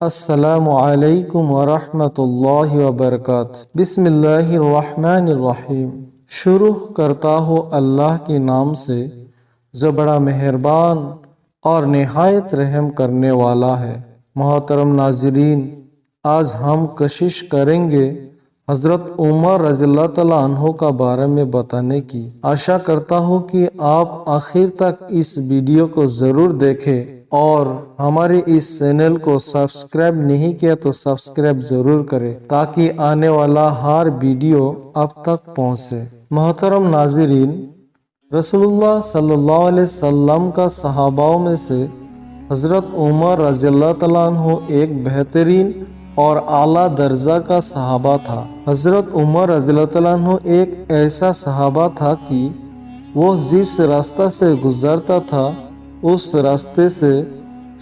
السلام علیکم ورحمۃ اللہ وبرکاتہ۔ بسم اللہ الرحمن الرحیم۔ شروع کرتا ہوں اللہ کے نام سے جو بڑا مہربان اور نہایت رحم کرنے والا ہے۔ محترم ناظرین، آج ہم کوشش کریں گے حضرت عمر رضی اللہ تعالیٰ عنہ کا بارے میں بتانے کی۔ آشا کرتا ہوں کہ آپ آخر تک اس ویڈیو کو ضرور دیکھیں اور ہمارے اس چینل کو سبسکرائب نہیں کیا تو سبسکرائب ضرور کریں تاکہ آنے والا ہر ویڈیو آپ تک پہنچے۔ محترم ناظرین، رسول اللہ صلی اللہ علیہ وسلم کا صحاباؤں میں سے حضرت عمر رضی اللہ تعالیٰ عنہ ایک بہترین اور اعلیٰ درجہ کا صحابہ تھا۔ حضرت عمر رضی اللہ تعالیٰ عنہ ایک ایسا صحابہ تھا کہ وہ جس راستہ سے گزرتا تھا اس راستے سے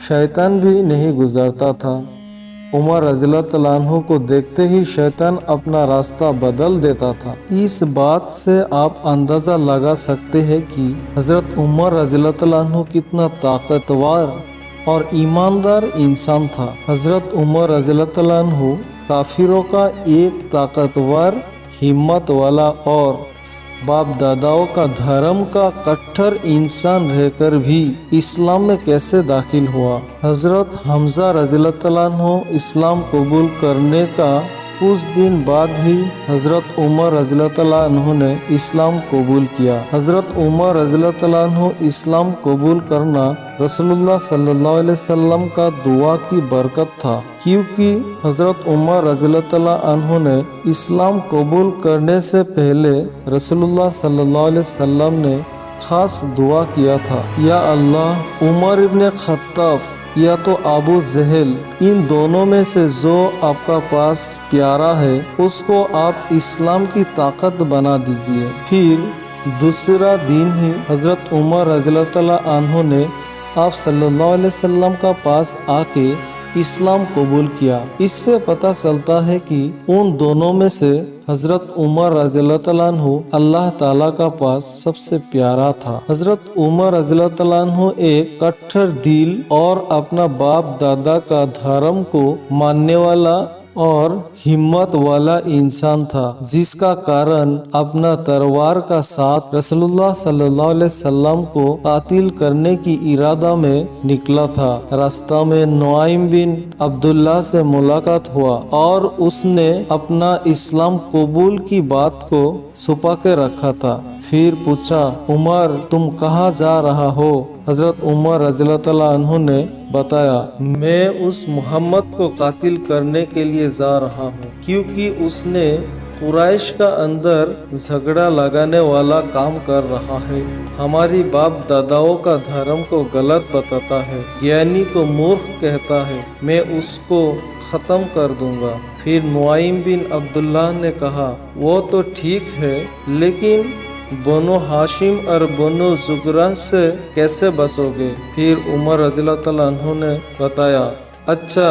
شیطان بھی نہیں گزرتا تھا۔ عمر رضی اللہ تعالیٰ عنہ کو دیکھتے ہی شیطان اپنا راستہ بدل دیتا تھا۔ اس بات سے آپ اندازہ لگا سکتے ہیں کہ حضرت عمر رضی اللہ تعالیٰ عنہ کتنا طاقتور اور ایماندار انسان تھا۔ حضرت عمر رضی اللہ تعالیٰ عنہ کافروں کا ایک طاقتور، ہمت والا اور باپ داداؤں کا دھرم کا کٹھر انسان رہ کر بھی اسلام میں کیسے داخل ہوا؟ حضرت حمزہ رضی اللہ تعالیٰ عنہ اسلام قبول کرنے کا کچھ دن بعد ہی حضرت عمر رضی اللہ تعالیٰ عنہ نے اسلام قبول کیا۔ حضرت عمر رضی اللہ تعالیٰ عنہ اسلام قبول کرنا رسول اللہ صلی اللہ علیہ وسلم کا دعا کی برکت تھا، کیونکہ حضرت عمر رضی اللہ تعالیٰ عنہ نے اسلام قبول کرنے سے پہلے رسول اللہ صلی اللہ علیہ وسلم نے خاص دعا کیا تھا، یا اللہ، عمر ابن خطاب یا تو ابو جہل، ان دونوں میں سے جو آپ کا پاس پیارا ہے اس کو آپ اسلام کی طاقت بنا دیجیے۔ پھر دوسرا دن ہی حضرت عمر رضی اللہ تعالیٰ عنہ نے آپ صلی اللہ علیہ وسلم کا پاس آ کے اسلام قبول کیا۔ اس سے پتہ چلتا ہے کہ ان دونوں میں سے حضرت عمر رضی اللہ تعالیٰ عنہ اللہ تعالیٰ کا پاس سب سے پیارا تھا۔ حضرت عمر رضی اللہ تعالیٰ عنہ ایک کٹھر دل اور اپنا باپ دادا کا دھرم کو ماننے والا اور ہمت والا انسان تھا، جس کا کارن اپنا تلوار کا ساتھ رسول اللہ صلی اللہ علیہ وسلم کو قتل کرنے کی ارادہ میں نکلا تھا۔ راستہ میں نعیم بن عبداللہ سے ملاقات ہوا اور اس نے اپنا اسلام قبول کی بات کو چھپا کے رکھا تھا۔ پھر پوچھا، عمر تم کہاں جا رہا ہو؟ حضرت عمر رضی اللہ تعالیٰ عنہ نے بتایا، میں اس محمد کو قتل کرنے کے لیے جا رہا ہوں، کیونکہ اس نے قریش کا اندر جھگڑا لگانے والا کام کر رہا ہے، ہماری باپ داداؤں کا دھرم کو غلط بتاتا ہے، گیانی کو مورخ کہتا ہے، میں اس کو ختم کر دوں گا۔ پھر نعیم بن عبداللہ نے کہا، وہ تو ٹھیک ہے، لیکن بنو ہاشم اور بنو زغرہ سے کیسے بچو گے؟ پھر عمر رضی اللہ تعالیٰ عنہ نے بتایا، اچھا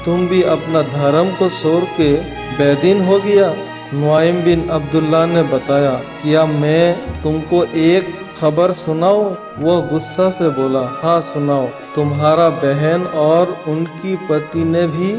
تم بھی اپنا دھرم کو چھوڑ کے بے دین ہو گیا؟ نعیم بن عبداللہ نے بتایا، کیا میں تم کو ایک خبر سناؤں؟ وہ غصہ سے بولا، ہاں سناؤ۔ تمہارا بہن اور ان کی پتی نے بھی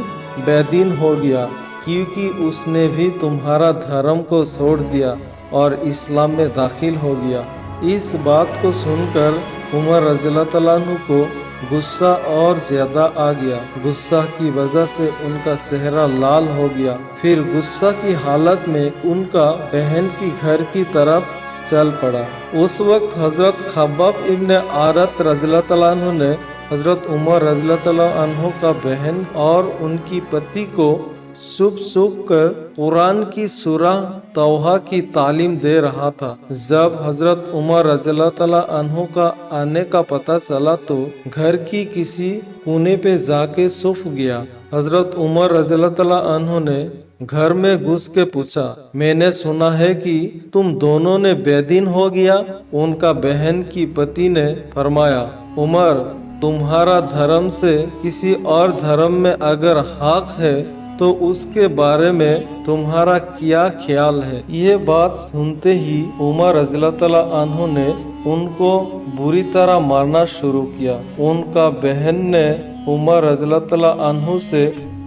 بے دین ہو گیا، کیونکہ اس نے بھی تمہارا دھرم کو چھوڑ دیا اور اسلام میں داخل ہو گیا۔ اس بات کو سن کر عمر رضی اللہ تعالیٰ عنہ کو غصہ اور زیادہ آ گیا۔ غصہ کی وجہ سے ان کا چہرہ لال ہو گیا۔ پھر غصہ کی حالت میں ان کا بہن کی گھر کی طرف چل پڑا۔ اس وقت حضرت خباب ابن عارت رضی اللہ تعالیٰ عنہ نے حضرت عمر رضی اللہ تعالیٰ عنہ کا بہن اور ان کی پتی کو چھپ چھپ کر قرآن کی سورہ توحہ کی تعلیم دے رہا تھا۔ جب حضرت عمر رضی اللہ تعالیٰ عنہ کا آنے کا پتہ چلا تو گھر کی کسی کونے پہ جا کے چھپ گیا۔ حضرت عمر رضی اللہ تعالیٰ عنہ نے گھر میں گھس کے پوچھا، میں نے سنا ہے کہ تم دونوں نے بے دین ہو گیا؟ ان کا بہن کی پتی نے فرمایا، عمر تمہارا دھرم سے کسی اور دھرم میں اگر حق ہے تو اس کے بارے میں تمہارا کیا خیال ہے؟ یہ بات سنتے ہی عمر رضی اللہ تعالیٰ عنہ نے ان کو बुरी तरह मारना शुरू किया। उनका बहन ने उमर रज़ियल्लाहु अन्हु से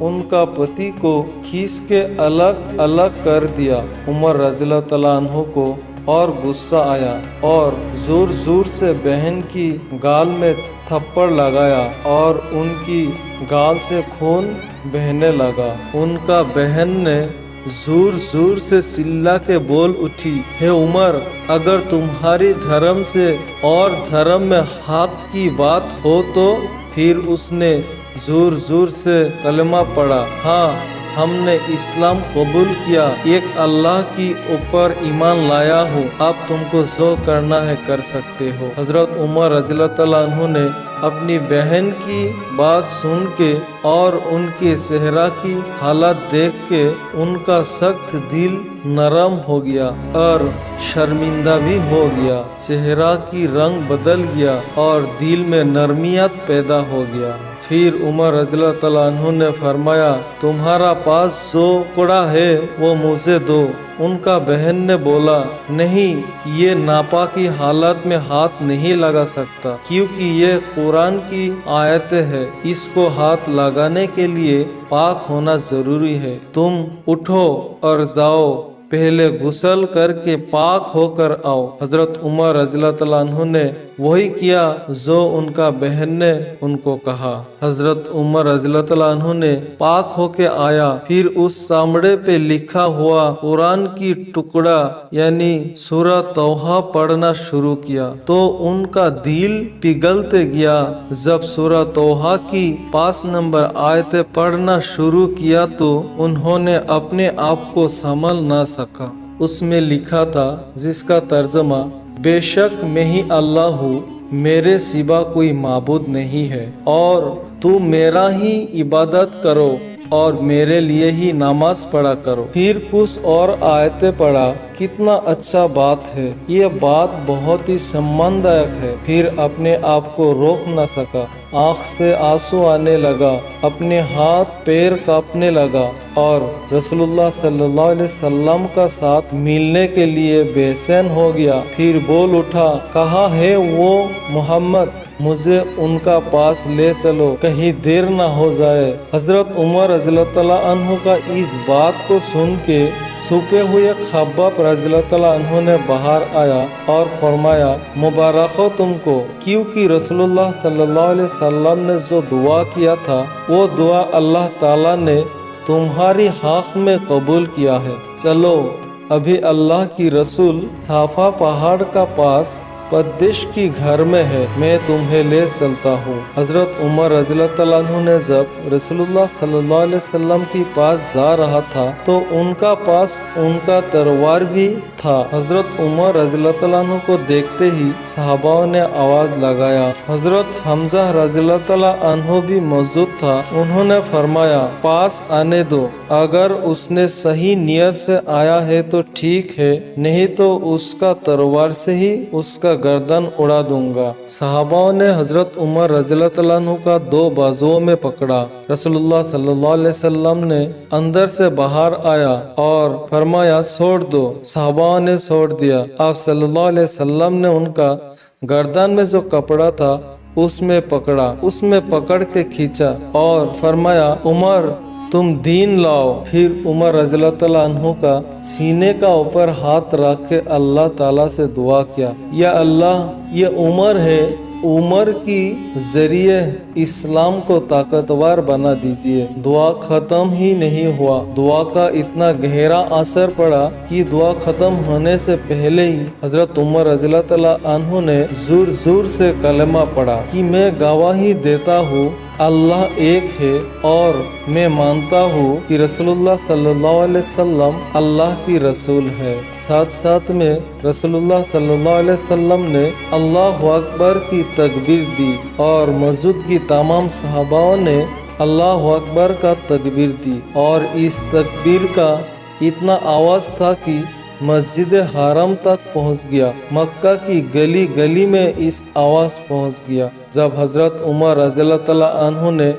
उनका पति को खींच के अलग अलग कर दिया। उमर रज़ियल्लाहु अन्हु को और गुस्सा आया और जोर जोर से बहन की गाल में थप्पड़ लगाया और उनकी गाल से खून बहने लगा। उनका बहन ने जोर जोर से चिल्ला के बोल उठी, हे उमर, अगर तुम्हारी धर्म से और धर्म में हक की बात हो तो। फिर उसने जोर जोर से कलमा पढ़ा, हाँ हमने इस्लाम कबूल किया, एक अल्लाह की ऊपर ईमान लाया हूँ, अब तुमको जो करना है कर सकते हो। हजरत उमर रज़ियल्लाहु अन्हु ने अपनी बहन की बात सुन के और उनके चेहरा की हालत देख के उनका सख्त दिल नरम हो गया और शर्मिंदा भी हो गया। चेहरा की रंग बदल गया और दिल में नरमियत पैदा हो गया। फिर उमर रज़ियल्लाहु अन्हु ने फरमाया, तुम्हारा पास जो कड़ा है वो मुझे दो। उनका बहन ने बोला, नहीं, ये नापा की हालत में हाथ नहीं लगा सकता क्योंकि ये कुरान की आयतें हैं, इसको हाथ लगाने के लिए पाक होना जरूरी है। तुम उठो और जाओ, पहले गुस्ल करके पाक होकर आओ। हजरत उमर रज़ियल्लाहु अन्हु ने वही किया जो उनका बहन ने उनको कहा। हजरत उमर रज़ियल्लाहु अन्हु ने पाक होके आया, फिर उस सामड़े पे लिखा हुआ कुरान की टुकड़ा यानी सूरह तौहा पढ़ना शुरू किया तो उनका दिल पिघलते गया। जब सूरह तौहा की 5 नंबर आयतें पढ़ना शुरू किया तो उन्होंने अपने आप को संभाल ना सका। उसमें लिखा था, जिसका तर्जमा, बेशक मैं ही अल्लाह हूँ, मेरे सिवा कोई माबूद नहीं है और तू मेरा ही इबादत करो और मेरे लिए ही नमाज पढ़ा करो। फिर कुछ और आयतें पढ़ा, कितना अच्छा बात है, ये बात बहुत ही सम्मानदायक है। फिर अपने आप को रोक न सका, आँख से आंसू आने लगा, अपने हाथ पैर कांपने लगा और रसूलुल्लाह सल्लल्लाहु अलैहि वसल्लम का साथ मिलने के लिए बेचैन हो गया। फिर बोल उठा, कहाँ है वो मोहम्मद, मुझे उनका पास ले चलो, कहीं देर ना हो जाए। हजरत उमर रज़ियल्लाहु अन्हु का इस बात को सुन के छुपे हुए खब्बाब रज़ियल्लाहु अन्हु ने बाहर आया और फरमाया, मुबारक हो तुमको, क्योंकि रसूलुल्लाह सल्लल्लाहु अलैहि वसल्लम ने जो दुआ किया था वो दुआ अल्लाह ताला ने तुम्हारी हक में कबूल किया है। चलो, अभी अल्लाह की रसूल साफा पहाड़ का पास पदेश की घर में है, मैं तुम्हें ले चलता हूँ। हजरत उमर रज़ियल्लाहु अन्हु ने जब रसूलुल्लाह सल्लल्लाहु अलैहि वसल्लम के पास जा रहा था तो उनका पास उनका तलवार भी था। हजरत उमर रज़ियल्लाहु अन्हु को देखते ही सहाबाओं ने आवाज लगाया। हजरत हमजा रज़ियल्लाहु अन्हु भी मौजूद था। उन्होंने फरमाया, पास आने दो, अगर उसने सही नियत से आया है तो ठीक है, नहीं तो उसका तलवार से ही उसका गर्दन उड़ा दूंगा। सहाबाओं ने हजरत उमर रज़ियल्लाहु अन्हु का 2 बाजुओं में पकड़ा। रसूलुल्लाह सल्लल्लाहु अलैहि वसल्लम ने अंदर से बाहर आया और फरमाया, छोड़ दो। सहाबाओं ने छोड़ दिया। आप सल्लल्लाहु अलैहि वसल्लम ने उनका गर्दन में जो कपड़ा था उसमें पकड़ा, उसमें पकड़ के खींचा और फरमाया, उमर तुम दीन लाओ। फिर उमर रज़ियल्लाहु अन्हु का सीने का ऊपर हाथ रख के अल्लाह ताला से दुआ किया, या अल्लाह, ये उमर है, उमर की जरिए इस्लाम को ताकतवर बना दीजिए। दुआ खत्म ही नहीं हुआ। दुआ का इतना गहरा असर पड़ा कि दुआ खत्म होने से पहले ही हजरत उमर रज़ियल्लाहु अन्हु ने जोर जोर से कलमा पढ़ा कि मैं गवाही देता हूँ अल्लाह एक है और मैं मानता हूँ कि रसूलुल्लाह सल्लल्लाहु अलैहि वसल्लम अल्लाह की रसूल है। साथ साथ में रसूलुल्लाह सल्लल्लाहु अलैहि वसल्लम ने अल्लाहु अकबर की तकबीर दी और मौजूद की तमाम सहाबाओं ने अल्लाहु अकबर का तकबीर दी और इस तकबीर का इतना आवाज़ था कि मस्जिद हराम तक पहुंच गया। मक्का की गली गली में इस आवाज़ पहुंच गया। जब हजरत उमर रज़ियल्लाहु अन्हु ने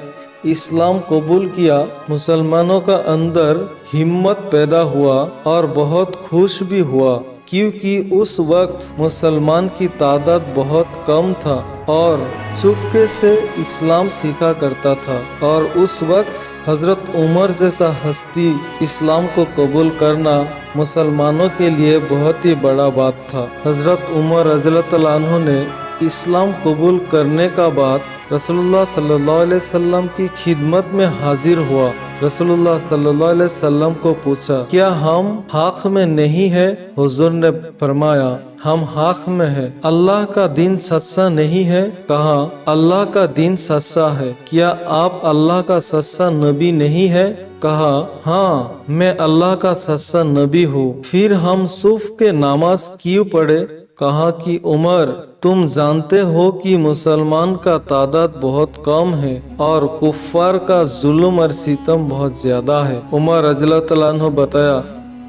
इस्लाम कबूल किया, मुसलमानों का अंदर हिम्मत पैदा हुआ और बहुत खुश भी हुआ। क्योंकि उस वक्त मुसलमान की तादाद बहुत कम था और चुपके से इस्लाम सीखा करता था। और उस वक्त हजरत उमर जैसा हस्ती इस्लाम को कबूल करना मुसलमानों के लिए बहुत ही बड़ा बात था। हजरत उमर रज़ियल्लाहु अन्हु ने इस्लाम कबूल करने का बाद रसूलुल्लाह सल्लल्लाहु अलैहि वसल्लम की खिदमत में हाजिर हुआ। रसूलुल्लाह सल्लल्लाहु अलैहि वसल्लम को पूछा, क्या हम हक में नहीं है? हुजूर ने फरमाया, हम हक में है। अल्लाह का दीन सच्चा नहीं है? कहा, अल्लाह का दीन सच्चा है। क्या आप अल्लाह का सच्चा नबी नहीं है? कहा, हाँ, मैं अल्लाह का सच्चा नबी हूँ। फिर हम सुबह के नमाज क्यों पढ़े? कहा कि उमर, तुम जानते हो कि मुसलमान का तादाद बहुत कम है और कुफ्फार का जुल्म और सितम बहुत ज्यादा है। उमर रज़ियल्लाहु अन्हु बताया,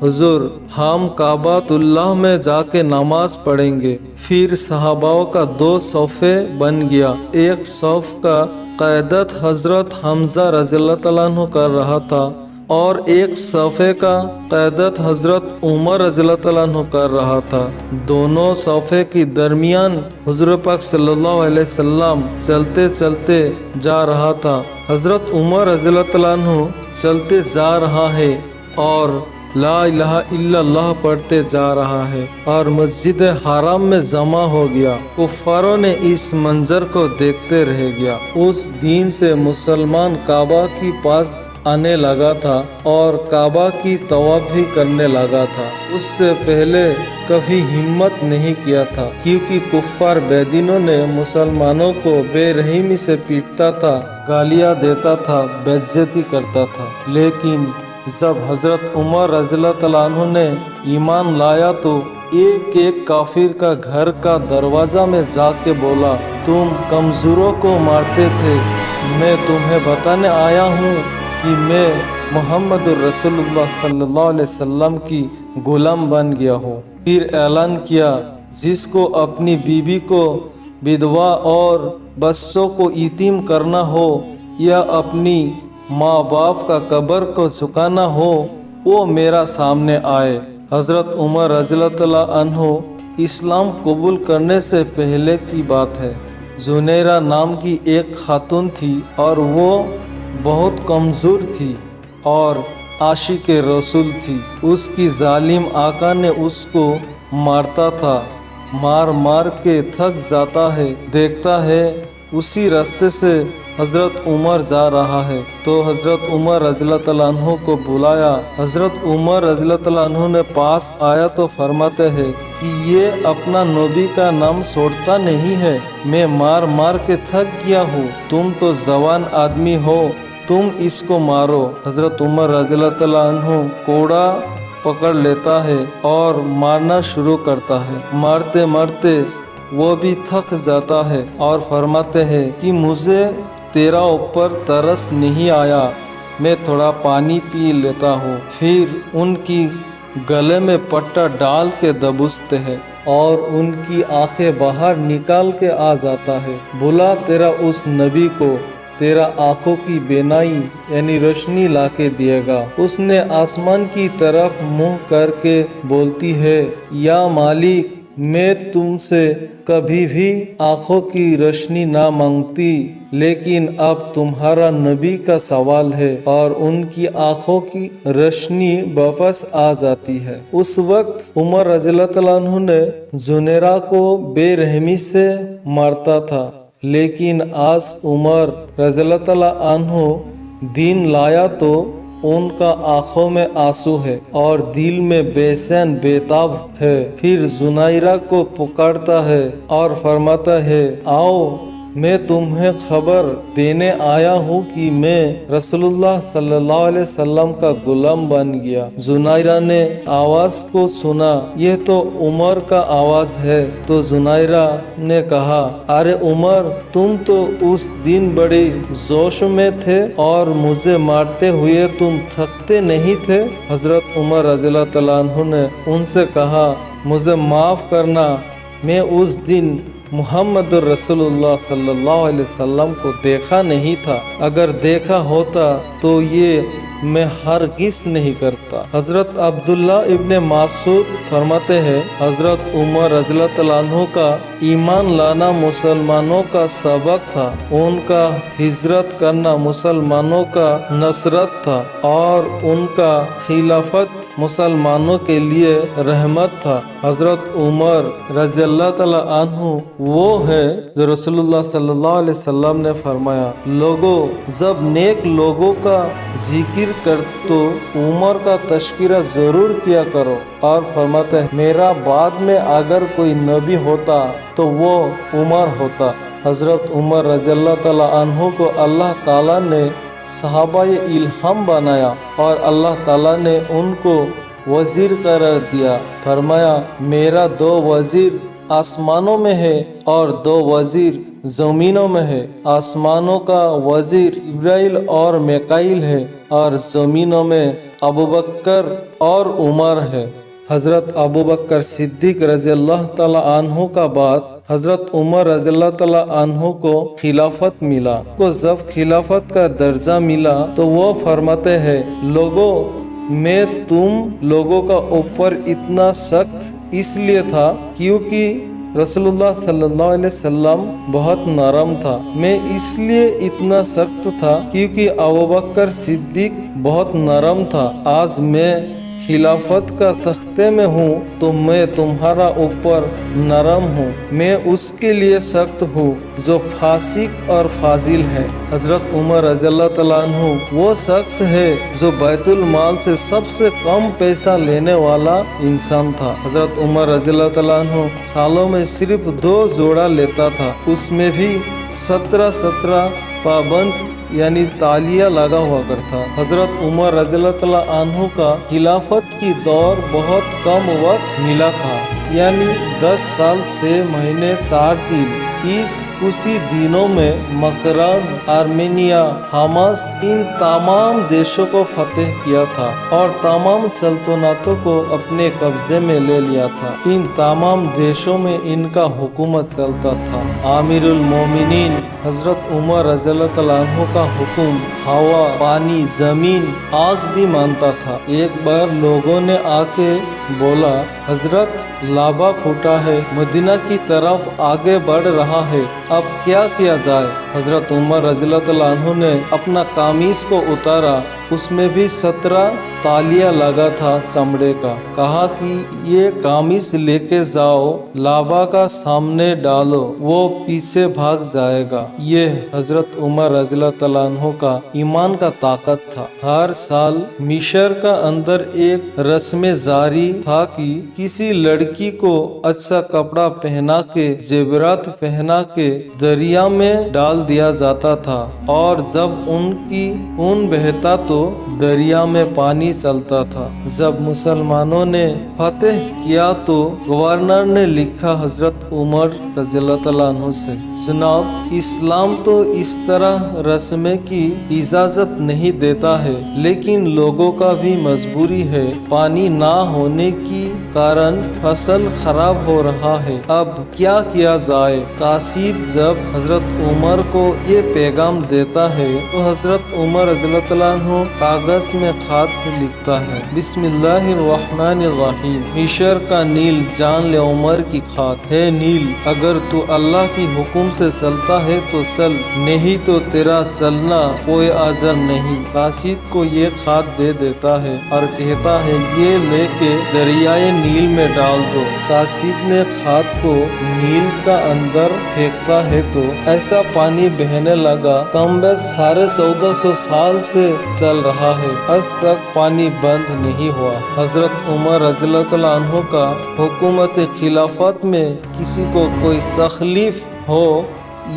हुजूर, हम काबातुल्लाह में जाके नमाज पढ़ेंगे। फिर सहाबाओं का 2 सफ़े बन गया। एक सफ़ का क़यादत हजरत हमजा रज़ियल्लाहु अन्हु कर रहा था और एक सफ़े का क़यादत हजरत उमर रज़ियल्लाहु अन्हु कर रहा था। दोनों सफ़े के दरमियान हुज़ूर पाक सल्लल्लाहु अलैहि वसल्लम चलते चलते जा रहा था। हजरत उमर रज़ियल्लाहु अन्हु चलते जा रहा है और ला इलाहा इल्लल्लाह पढ़ते जा रहा है और मस्जिद हराम में जमा हो गया। कुफ्फारों ने इस मंजर को देखते रह गया। उस दिन से मुसलमान काबा के पास आने लगा था और काबा की तवाफ भी करने लगा था। उससे पहले कभी हिम्मत नहीं किया था, क्योंकि कुफ्फार बेदीनों ने मुसलमानों को बेरहमी से पीटता था, गालियाँ देता था, बेइज्जती करता था। लेकिन जब हजरत उमर रज़ियल्लाहु अन्हु ने ईमान लाया तो एक एक काफिर का घर का दरवाज़ा में जाके बोला, तुम कमज़ोरों को मारते थे, मैं तुम्हें बताने आया हूँ कि मैं मोहम्मद रसूलुल्लाह सल्लल्लाहु अलैहि वसल्लम की गुलाम बन गया हूँ। फिर ऐलान किया, जिसको अपनी बीवी को विधवा और बच्चों को यतीम करना हो या अपनी माँ बाप का कब्र को झुकाना हो, वो मेरा सामने आए। हजरत उमर रज़ियल्लाहु अन्हु इस्लाम कबूल करने से पहले की बात है। जुनैरा नाम की एक खातून थी और वो बहुत कमज़ोर थी और आशिक रसूल थी। उसकी जालिम आका ने उसको मारता था, मार मार के थक जाता है। देखता है उसी रास्ते से हजरत उमर जा रहा है तो हजरत उमर रज़ियल्लाहु अन्हु को बुलाया। हजरत उमर रज़ियल्लाहु अन्हु ने पास आया तो फरमाते हैं कि ये अपना नबी का नाम छोड़ता नहीं है, मैं मार मार के थक गया हूँ, तुम तो जवान आदमी हो, तुम इसको मारो। हजरत उमर रज़ियल्लाहु अन्हु कोड़ा पकड़ लेता है और मारना शुरू करता है। मारते मारते वो भी थक जाता है और फरमाते हैं कि मुझे तेरा ऊपर तरस नहीं आया, मैं थोड़ा पानी पी लेता हूँ। फिर उनकी गले में पट्टा डाल के दबोचते हैं और उनकी आंखें बाहर निकाल के आ जाता है। बुला तेरा उस नबी को, तेरा आंखों की बेनाई यानी रोशनी ला के दिएगा। उसने आसमान की तरफ मुंह करके बोलती है, या मालिक, मैं तुमसे कभी भी आंखों की रोशनी ना मांगती, लेकिन अब तुम्हारा नबी का सवाल है और उनकी आंखों की रोशनी वापस आ जाती है। उस वक्त उमर रज़ियल्लाहु अन्हु ने जुनैरा को बेरहमी से मारता था, लेकिन आज उमर रज़ियल्लाहु अन्हु दीन लाया तो उनका आंखों में आंसू है और दिल में बेचैन बेताब है। फिर जुनैरा को पुकारता है और फरमाता है, आओ, मैं तुम्हें खबर देने आया हूँ कि मैं रसूलुल्लाह सल्लल्लाहु अलैहि वसल्लम का गुलाम बन गया। जुनैरा ने आवाज को सुना, यह तो उमर का आवाज है। तो जुनैरा ने कहा, अरे उमर, तुम तो उस दिन बड़े जोश में थे और मुझे मारते हुए तुम थकते नहीं थे। हजरत उमर रज़ियल्लाहु अन्हु ने उनसे कहा, मुझे माफ करना, मैं उस दिन मुहम्मद रसूलुल्लाह सल्लल्लाहु अलैहि वसल्लम को देखा नहीं था। अगर देखा होता तो ये میں ہرگز نہیں کرتا۔ حضرت عبداللہ ابن مسعود فرماتے ہیں حضرت عمر رضی اللہ تعالیٰ عنہ کا ایمان لانا مسلمانوں کا سبق تھا، ان کا ہجرت کرنا مسلمانوں کا نصرت تھا اور ان کا خلافت مسلمانوں کے لیے رحمت تھا۔ حضرت عمر رضی اللہ تعالیٰ عنہ وہ ہے جو رسول اللہ صلی اللہ علیہ وسلم نے فرمایا، لوگوں جب نیک لوگوں کا ذکر کر تو عمر کا تذکرہ ضرور کیا کرو، اور فرماتے ہیں میرا بعد میں اگر کوئی نبی ہوتا تو وہ عمر ہوتا۔ حضرت عمر رضی اللہ تعالیٰ عنہ کو اللہ تعالیٰ نے صحابہ الہام بنایا اور اللہ تعالیٰ نے ان کو وزیر قرار دیا۔ فرمایا میرا 2 وزیر آسمانوں میں ہے اور 2 وزیر زمینوں میں ہے، آسمانوں کا وزیر جبرائیل اور میکائیل ہے اور زمینوں میں ابوبکر اور عمر ہے۔ حضرت ابوبکر صدیق رضی اللہ تعالیٰ عنہ کا بعد حضرت عمر رضی اللہ تعالیٰ عنہ کو خلافت ملا۔ کو جب خلافت کا درجہ ملا تو وہ فرماتے ہیں لوگوں میں تم لوگوں کا اوپر اتنا سخت اس لیے تھا کیونکہ رسول اللہ صلی اللہ علیہ وسلم بہت نرم تھا، میں اس لیے اتنا سخت تھا کیونکہ ابوبکر صدیق بہت نرم تھا۔ آج میں خلافت کا تختے میں ہوں تو میں تمہارا اوپر نرم ہوں، میں اس کے لیے سخت ہوں جو فاسق اور فاضل ہے۔ حضرت عمر رضی اللہ تعالیٰ عنہ وہ شخص ہے جو بیت المال سے سب سے کم پیسہ لینے والا انسان تھا۔ حضرت عمر رضی اللہ تعالیٰ عنہ سالوں میں صرف 2 جوڑا لیتا تھا، اس میں بھی 17 پابند یعنی تالیہ لگا ہوا کرتا۔ حضرت عمر رضی اللہ تعالیٰ عنہ کا خلافت کی دور بہت کم وقت ملا تھا، یعنی 10 سال 6 مہینے 4 دن۔ اسی دنوں میں مکران، آرمینیا، حماس ان تمام دیشوں کو فتح کیا تھا اور تمام سلطنتوں کو اپنے قبضے میں لے لیا تھا۔ ان تمام دیشوں میں ان کا حکومت چلتا تھا۔ امیر المومنین حضرت عمر رضی اللہ تعالیٰ عنہ کا حکم ہوا، پانی، زمین، آگ بھی مانتا تھا۔ ایک بار لوگوں نے آ کے بولا حضرت لابا پھوٹا ہے، مدینہ کی طرف آگے بڑھ رہا ہے، اب کیا کیا جائے؟ حضرت عمر رضی اللہ تعالیٰ عنہ نے اپنا قمیص کو اتارا، اس میں بھی 17 تالیہ لگا تھا چمڑے کا، کہا کہ یہ قمیص لے کے جاؤ، لابا کا سامنے ڈالو، وہ پیچھے بھاگ جائے گا۔ یہ حضرت عمر رضی اللہ تعالیٰ عنہ کا ایمان کا طاقت تھا۔ ہر سال مصر کا اندر ایک رسم جاری تھا کہ کسی لڑکی کو اچھا کپڑا پہنا کے زیورات پہنا کے دریا میں ڈال دیا جاتا تھا، اور جب ان کی خون بہتا تو دریا میں پانی چلتا تھا۔ جب مسلمانوں نے فتح کیا تو گورنر نے لکھا حضرت عمر رضی اللہ تعالیٰ عنہ سے، جناب اسلام تو اس طرح رسمیں کی اجازت نہیں دیتا ہے، لیکن لوگوں کا بھی مجبوری ہے، پانی نہ ہونے کی کارن فصل خراب ہو رہا ہے، اب کیا کیا جائے؟ قاصد جب حضرت عمر کو یہ پیغام دیتا ہے تو حضرت عمر رضی اللہ تعالیٰ عنہ کاغذ میں خط لکھتا ہے، بسم اللہ الرحمن الرحیم، مصر کا نیل جان لے عمر کی خط ہے، نیل اگر تو اللہ کی حکم سے چلتا ہے تو چل، نہیں تو تیرا چلنا کوئی عذر نہیں۔ قاصد کو یہ خط دے دیتا ہے اور کہتا ہے یہ لے کے دریائے نیل میں ڈال دو۔ قاصد نے خط کو نیل کا اندر پھینکتا ہے تو ایسا پانی بہنے لگا کم بیش 1450 سال سے چل رہا ہے، آج تک پانی بند نہیں ہوا۔ حضرت عمر رضی اللہ تعالیٰ عنہ کا حکومت خلافت میں کسی کو کوئی تکلیف ہو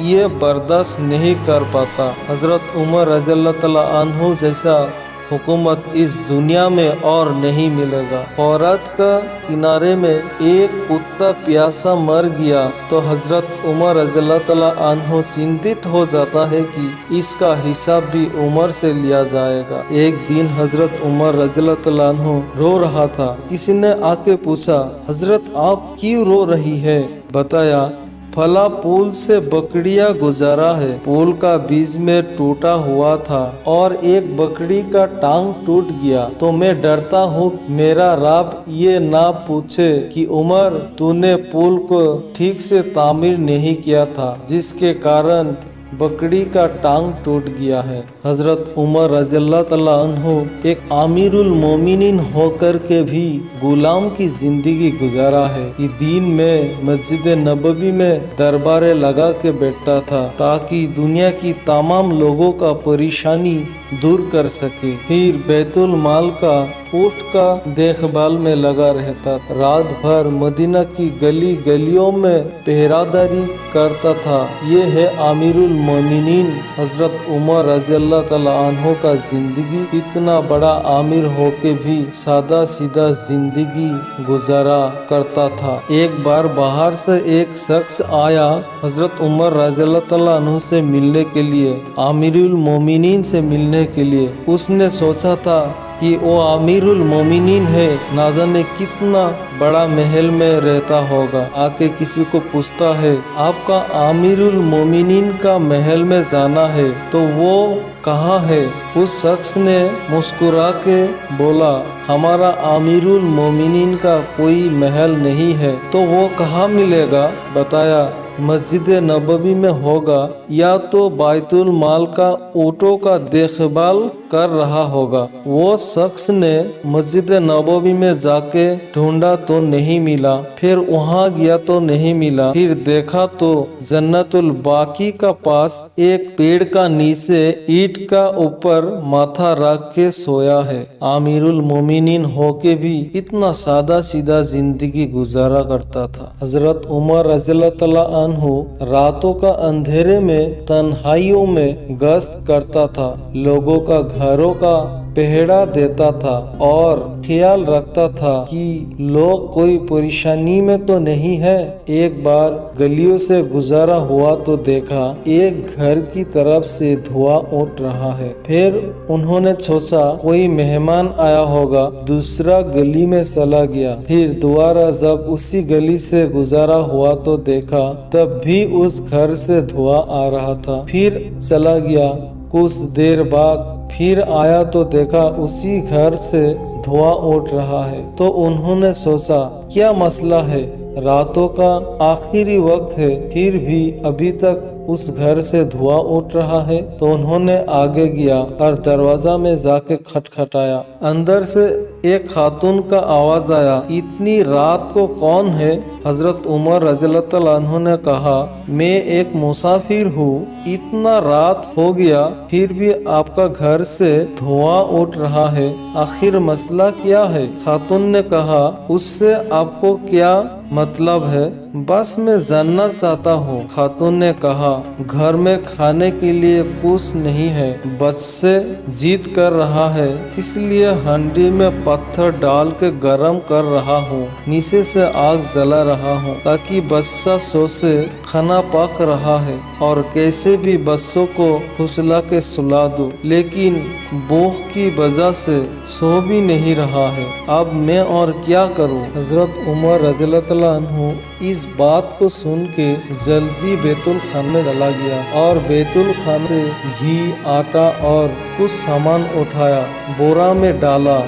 یہ برداشت نہیں کر پاتا۔ حضرت عمر رضی اللہ تعالیٰ عنہ جیسا حکومت اس دنیا میں اور نہیں ملے گا۔ فرات کا کنارے میں ایک کتا پیاسا مر گیا تو حضرت عمر رضی اللہ تعالیٰ عنہ چنتت ہو جاتا ہے کہ اس کا حساب بھی عمر سے لیا جائے گا۔ ایک دن حضرت عمر رضی اللہ تعالیٰ عنہ رو رہا تھا، کسی نے آ کے پوچھا حضرت آپ کیوں رو رہی ہے؟ بتایا फला पुल से बकरियां गुजरा है, पुल का बीच में टूटा हुआ था और एक बकरी का टांग टूट गया, तो मैं डरता हूँ मेरा रब ये ना पूछे कि उमर तूने पुल को ठीक से तामीर नहीं किया था जिसके कारण बकरी का टांग टूट गया है। हजरत उमर रज़ियल्लाहु तआला अन्हु एक आमिरुल मोमिनीन होकर के भी गुलाम की जिंदगी गुजारा है कि दिन में मस्जिद नबवी में दरबारे लगा के बैठता था ताकि दुनिया की तमाम लोगों का परेशानी दूर कर सके। फिर बैतुल माल का ऊँट का देखभाल में लगा रहता, रात भर मदीना की गली गलियों में पहरादारी करता था। ये है आमिरुल मोमिनीन हजरत उमर रज़ियल्लाहु तआला अन्हु का जिंदगी। इतना बड़ा आमिर होके भी सादा सीधा जिंदगी गुजारा करता था। एक बार बाहर से एक शख्स आया हजरत उमर रज़ियल्लाहु तआला अन्हु से मिलने के लिए, आमिरुल मोमिनीन से मिलने के लिए। उसने सोचा था कि वो आमिरुल मोमिनीन है, ना जाने कितना बड़ा महल में रहता होगा। आके किसी को पूछता है आपका आमिरुल मोमिनीन का महल में जाना है तो वो कहाँ है? उस शख्स ने मुस्कुरा के बोला हमारा आमिरुल मोमिनीन का कोई महल नहीं है। तो वो कहाँ मिलेगा? बताया मस्जिद नबवी में होगा या तो बैतुल माल का ऊँटों का देखभाल कर रहा होगा। वो शख्स ने मस्जिद नबवी में जाके ढूंढा तो नहीं मिला, फिर वहाँ गया तो नहीं मिला, फिर देखा तो जन्नतुल बाकी का पास एक पेड़ का नीचे ईंट का ऊपर माथा रख के सोया है। आमिरुल मोमिनीन होके भी इतना सादा सीधा जिंदगी गुजारा करता था। हजरत उमर रज़ियल्लाहु तआला अन्हु रातों का अंधेरे में तन्हाइयों में गश्त करता था, लोगों का घरों का पहरा देता था और ख्याल रखता था कि लोग कोई परेशानी में तो नहीं है। एक बार गलियों से गुजारा हुआ तो देखा एक घर की तरफ से धुआं उठ रहा है। फिर उन्होंने सोचा कोई मेहमान आया होगा, दूसरा गली में चला गया। फिर दोबारा जब उसी गली से गुजारा हुआ तो देखा तब भी उस घर से धुआं आ रहा था। फिर चला गया, कुछ देर बाद फिर आया तो देखा उसी घर से धुआं उठ रहा है। तो उन्होंने सोचा क्या मसला है, रातों का आखिरी वक्त है फिर भी अभी तक उस घर से धुआं उठ रहा है। तो उन्होंने आगे गया और दरवाजा में जाके खटखटाया। अंदर से एक खातून का आवाज आया, इतनी रात को कौन है? हजरत उमर रज़ियल्लाहु तआला अन्हु ने कहा मैं एक मुसाफिर हूँ, इतना रात हो गया फिर भी आपका घर से धुआं उठ रहा है, आखिर मसला क्या है? खातून ने कहा उससे आपको क्या मतलब है? बस मैं जानना चाहता हूँ। खातून ने कहा घर में खाने के लिए कुछ नहीं है, बच्चे जिद कर रहा है इसलिए हांडी में पत्थर डाल के गर्म कर रहा हूँ, नीचे से आग जला रहा हूँ ताकि बच्चा सो से खाना पक रहा है और कैसे भी बच्चों को फुसला के सुला दो, लेकिन भूख की वजह से सो भी नहीं रहा है, अब मैं और क्या करूँ? हजरत उमर रज़ियल्लाहु तआला अन्हु इस बात को सुन के जल्दी बैतुल खान में चला गया और बैतुल खान से घी, आटा और कुछ सामान उठाया, बोरा में डाला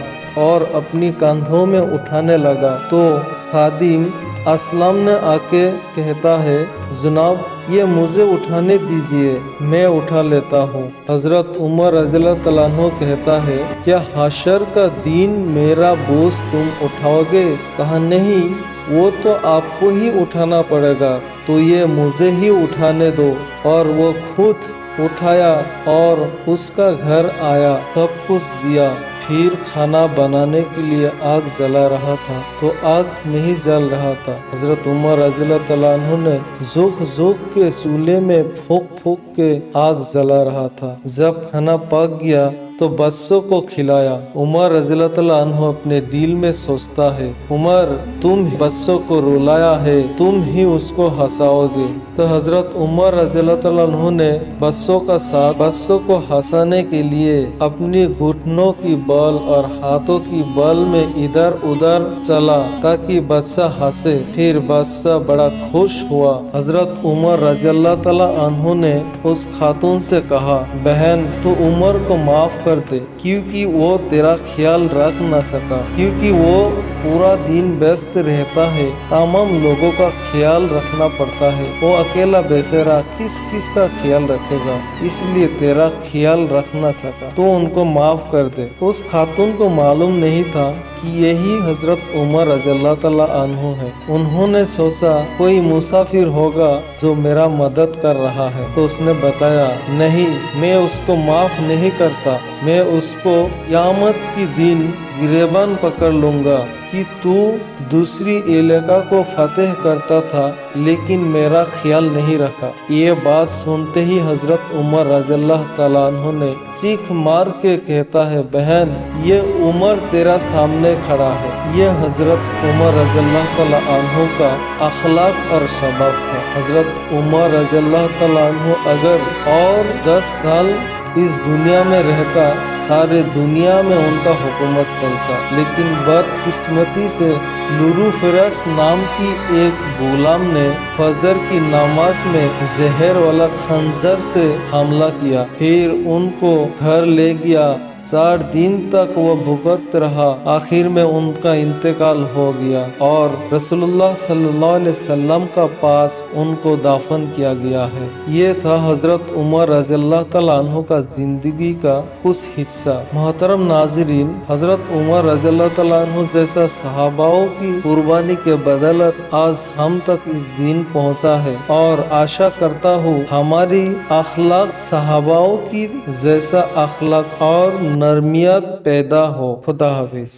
और अपनी कंधों में उठाने लगा। तो खादिम असलम ने आके कहता है जनाब ये मुझे उठाने दीजिए, मैं उठा लेता हूँ। हजरत उमर रज़ियल्लाहु तआला अन्हु कहता है क्या हशर का दिन मेरा बोझ तुम उठाओगे? कहा नहीं, वो तो आपको ही उठाना पड़ेगा, तो ये मुझे ही उठाने दो। और वो खुद उठाया और उसका घर आया, सब कुछ दिया। फिर खाना बनाने के लिए आग जला रहा था तो आग नहीं जल रहा था। हजरत उमर रज़ियल्लाहु तआला अन्हु ने झुक झुक के चूल्हे में फूंक फूंक के आग जला रहा था। जब खाना पक गया तो बच्चों को खिलाया। उमर रज़ी अल्लाह तआला अन्हु अपने दिल में सोचता है, उमर तुम बच्चों को रुलाया है, तुम ही उसको हंसाओगे। तो हजरत उमर रज़ी अल्लाह तआला अन्हु ने बच्चों का साथ बच्चों को हंसाने के लिए अपनी घुटनों की बल और हाथों की बल में इधर उधर चला ताकि बच्चा हंसे। फिर बच्चा बड़ा खुश हुआ। हजरत उमर रज़ी अल्लाह तआला अन्हु ने उस खातून से कहा, बहन तो उमर को माफ कर दे क्योंकि वो तेरा ख्याल रख न सका, क्योंकि वो पूरा दिन व्यस्त रहता है, तमाम लोगों का ख्याल रखना पड़ता है, वो अकेला बेचारा किस किस का ख्याल रखेगा, इसलिए तेरा ख्याल रख न सका, तो उनको माफ कर दे। उस खातून को मालूम नहीं था कि यही हजरत उमर रज़ी अल्लाह तआला अन्हु है। उन्होंने सोचा कोई मुसाफिर होगा जो मेरा मदद कर रहा है, तो उसने बताया, नहीं मैं उसको माफ नहीं करता, मैं उसको क़यामत की दिन गिरेबान पकड़ लूंगा कि तू दूसरी इलाका को फतेह करता था लेकिन मेरा ख्याल नहीं रखा। ये बात सुनते ही हजरत उमर रज़ी अल्लाह तआला अन्हु ने चीख मार के कहता है, बहन ये उमर तेरा सामने खड़ा है। ये हजरत उमर रज़ी अल्लाह तआला अन्हु का अखलाक और सबब था। हजरत उमर रज़ी अल्लाह तआला अन्हु अगर और 10 साल इस दुनिया में रहता, सारे दुनिया में उनका हुकूमत चलता, लेकिन बदकिस्मती से लुरू फिरस नाम की एक गुलाम ने फजर की नमाज में जहर वाला खंजर से हमला किया, फिर उनको घर ले गया। 4 दिन तक वो भुगत रहा, आखिर में उनका इंतकाल हो गया और रसूलुल्लाह सल्लल्लाहु अलैहि वसल्लम का पास उनको दाफन किया गया है। ये था हजरत उमर रज़ी अल्लाह तआला अन्हु का जिंदगी का कुछ हिस्सा। मोहतरम नाज़रीन, हजरत उमर रज़ी अल्लाह तआला अन्हु जैसा सहाबाओं की कुर्बानी के बदौलत आज हम तक इस दिन पहुंचा है और आशा करता हूँ हमारी अखलाक सहाबाओं की जैसा अखलाक और नरमियत पैदा हो। खुदा हाफिज।